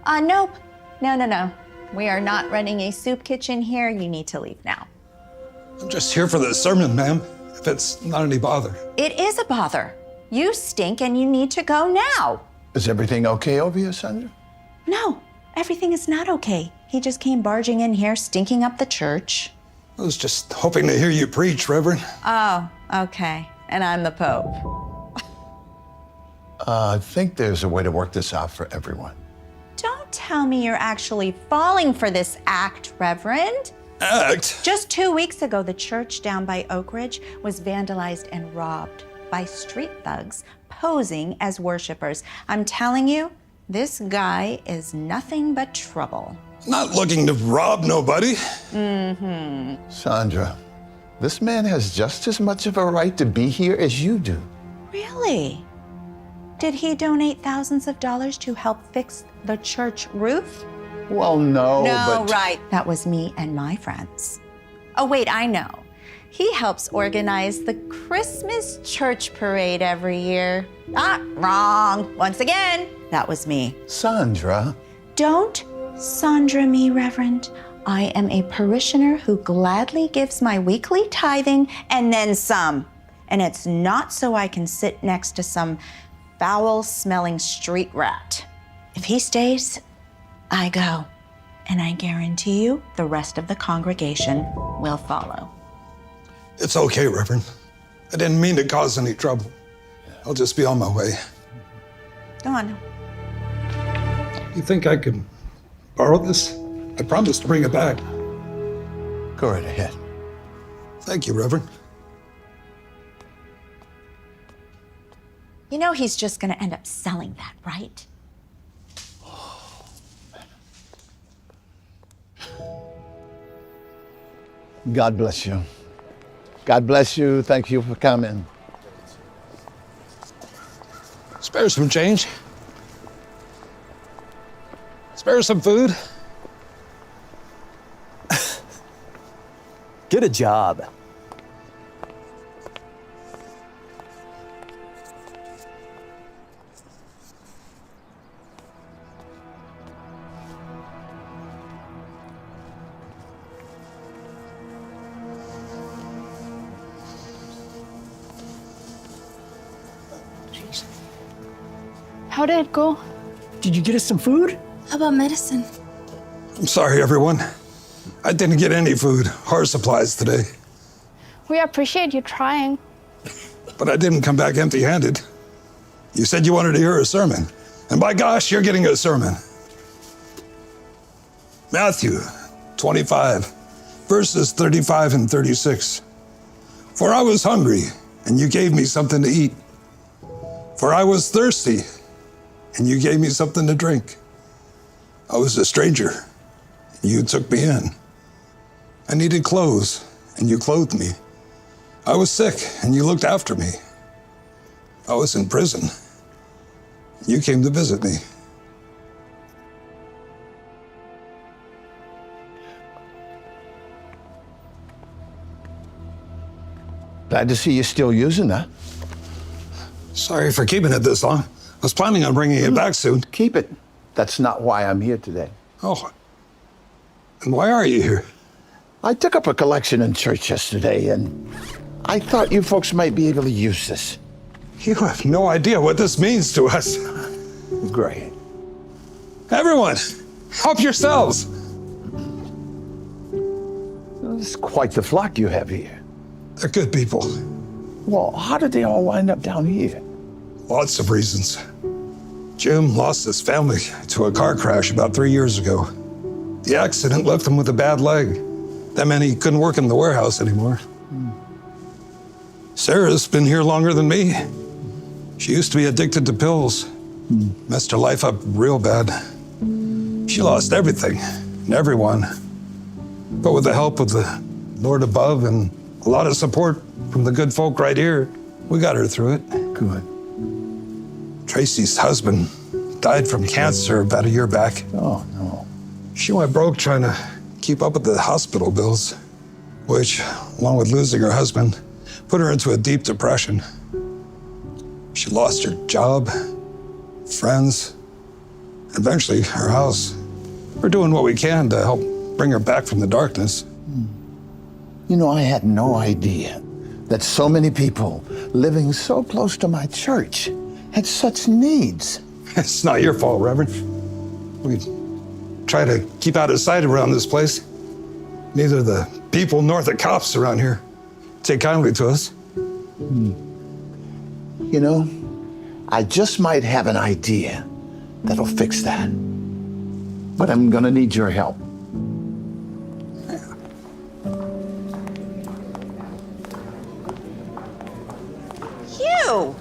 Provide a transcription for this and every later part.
Nope. No. We are not running a soup kitchen here. You need to leave now. I'm just here for the sermon, ma'am, if it's not any bother. It is a bother. You stink and you need to go now. Is everything okay over here, Sandra? No, everything is not okay. He just came barging in here, stinking up the church. I was just hoping to hear you preach, Reverend. Oh, okay. And I'm the Pope. I think there's a way to work this out for everyone. Don't tell me you're actually falling for this act, Reverend. Act? Just 2 weeks ago, the church down by Oak Ridge was vandalized and robbed by street thugs posing as worshipers. I'm telling you, this guy is nothing but trouble. Not looking to rob nobody. Sandra, this man has just as much of a right to be here as you do. Really? Did he donate thousands of dollars to help fix the church roof? Well, no, No, but... right. That was me and my friends. Oh, wait, I know. He helps organize the Christmas church parade every year. Wrong. Once again, that was me. Sandra. Don't Sandra me, Reverend. I am a parishioner who gladly gives my weekly tithing and then some. And it's not so I can sit next to some foul-smelling street rat. If he stays, I go. And I guarantee you the rest of the congregation will follow. It's okay, Reverend. I didn't mean to cause any trouble. I'll just be on my way. Go on. You think I could borrow this? I promised to bring it back. Go right ahead. Thank you, Reverend. You know he's just gonna end up selling that, right? God bless you. God bless you. Thank you for coming. Spare some change. Spare some food. Get a job. How did it go? Did you get us some food? How about medicine? I'm sorry, everyone. I didn't get any food or supplies today, We appreciate you trying. but I didn't come back empty-handed. You said you wanted to hear a sermon, and by gosh, you're getting a sermon. Matthew 25, verses 35 and 36. For I was hungry, and you gave me something to eat. For I was thirsty, and you gave me something to drink. I was a stranger, and you took me in. I needed clothes, and you clothed me. I was sick, and you looked after me. I was in prison. You came to visit me. Glad to see you still using that. Sorry for keeping it this long. I was planning on bringing it back soon. Keep it. That's not why I'm here today. Oh, and why are you here? I took up a collection in church yesterday, and I thought you folks might be able to use this. You have no idea what this means to us. Great. Everyone, help yourselves. It's quite the flock you have here. They're good people. Well, how did they all wind up down here? Lots of reasons. Jim lost his family to a car crash about 3 years ago. The accident left him with a bad leg. That meant he couldn't work in the warehouse anymore. Sarah's been here longer than me. She used to be addicted to pills. Messed her life up real bad. She lost everything and everyone. But with the help of the Lord above and a lot of support from the good folk right here, we got her through it. Good. Tracy's husband died from cancer about a year back. Oh, no. She went broke trying to keep up with the hospital bills, which, along with losing her husband, put her into a deep depression. She lost her job, friends, eventually her house. We're doing what we can to help bring her back from the darkness. You know, I had no idea that so many people living so close to my church had such needs. It's not your fault, Reverend. We try to keep out of sight around this place. Neither the people nor the cops around here take kindly to us. You know, I just might have an idea that'll fix that. But I'm gonna need your help. You!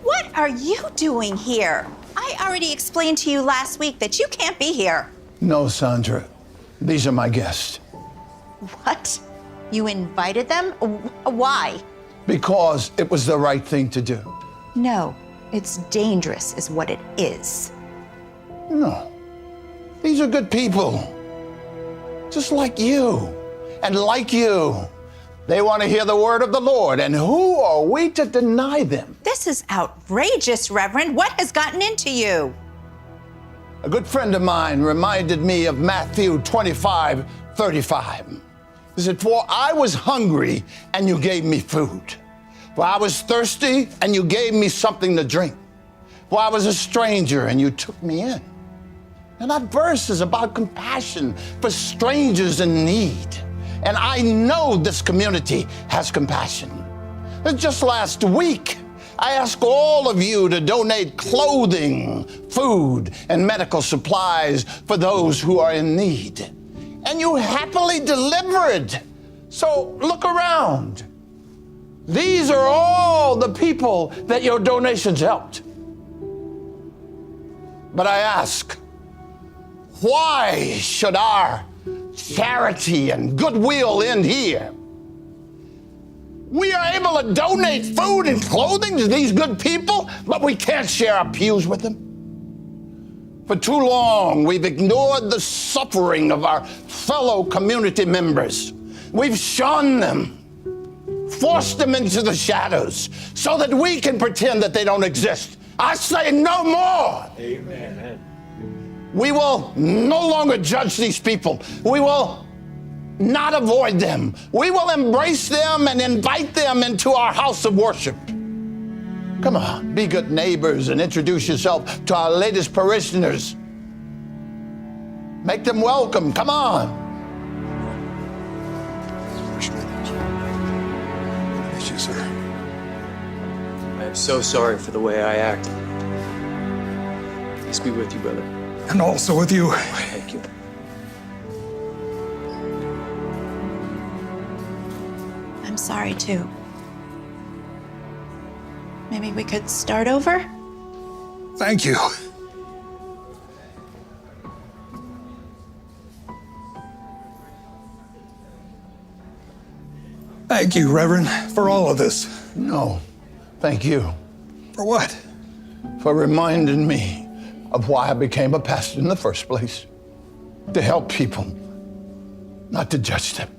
What are you doing here? I already explained to you last week that you can't be here. No, Sandra. These are my guests. What? You invited them? Why? Because it was the right thing to do. No, it's dangerous, is what it is. No. These are good people. Just like you. And like you. They want to hear the word of the Lord. And who are we to deny them? This is outrageous, Reverend. What has gotten into you? A good friend of mine reminded me of Matthew 25:35. He said, "For I was hungry and you gave me food. For I was thirsty and you gave me something to drink. For I was a stranger and you took me in." And that verse is about compassion for strangers in need. And I know this community has compassion. Just last week, I asked all of you to donate clothing, food, and medical supplies for those who are in need. And you happily delivered. So look around. These are all the people that your donations helped. But I ask, why should our charity and goodwill end here? We are able to donate food and clothing to these good people, but we can't share our pews with them. For too long, we've ignored the suffering of our fellow community members. We've shunned them, forced them into the shadows so that we can pretend that they don't exist. I say no more. Amen. We will no longer judge these people. We will not avoid them. We will embrace them and invite them into our house of worship. Come on, be good neighbors and introduce yourself to our latest parishioners. Make them welcome. Come on. Yes, you, sir. I am so sorry for the way I acted. Peace be with you, brother. And also with you. Thank you. I'm sorry, too. Maybe we could start over? Thank you. Thank you, Reverend, for all of this. No, thank you For what? for reminding me of why I became a pastor in the first place. To help people, not to judge them.